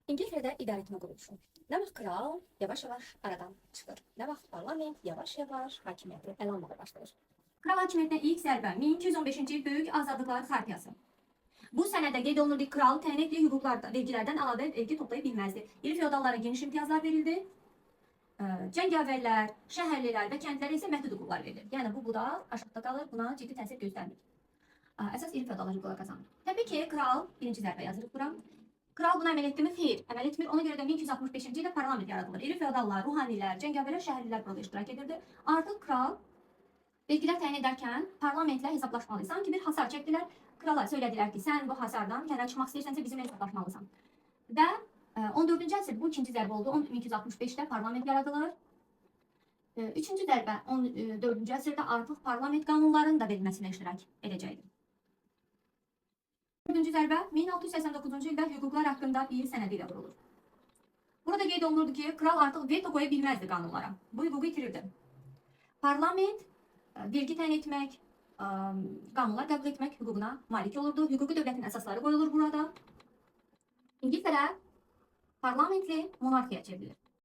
İngiltere'de idaretme kuruluşu. Ne vaxt kral yavaş yavaş aradan çıxır. Ne vaxt parlament yavaş yavaş hakimiyyəti ələ almağa başlayır. Kral hakimiyyətinə ilk zərbə 1215-ci il Böyük Azadlıqlar Xartiyası. Bu sənədə qeyd olunur ki, kral təyin etdiyi hüquqlardan, vergilərdən əlavə vergi toplaya bilməzdi. İri feodallara geniş imtiyazlar verildi. Cəngavərlər, şəhərlilər və kəndlərə isə məhdud hüquqlar verilir. Yəni bu da aşağıda qalır, buna ciddi təsir göstərmir. Əsas iri feodallar hüquqlar qazanır. Təbii ki, kral birinci zərbə yazırıq bura. Kral bunu əməl etdimi? Xeyr, əməl etmir. Ona görə də 1265-ci ildə parlament yaradılır. İri feodallar, ruhanilər, cəngavərlər, şəhərlilər burada iştirak edirdi. Artıq kral vergilər təyin edərkən parlamentlə hesablaşmalı. Sanki bir hasar çəkdilər. Krala söylədilər ki, sən bu hasardan kənara çıxmaq istəyirsənsə bizimlə hesablaşmalısan. Və 14-cü əsr bu ikinci zərbə oldu. 1265-də parlament yaradılır. Üçüncü zərbə 14-cü əsrdə artıq parlament qanunlarının da verilməsində iştirak edəcəkdir. Dördüncü zərbə 1689-cu ildə hüquqlar haqqında bir sənədi ilə vurulur. Burada qeyd olunurdu ki, kral artıq veto qoya bilməzdi qanunlara. Bu hüququ itirirdi. Parlament vergi təyin etmək, qanunlar qəbul etmək hüququna malik olurdu. Hüquqi dövlətin əsasları qoyulur burada. İngiltərə parlamentli monarxiya çevrilir.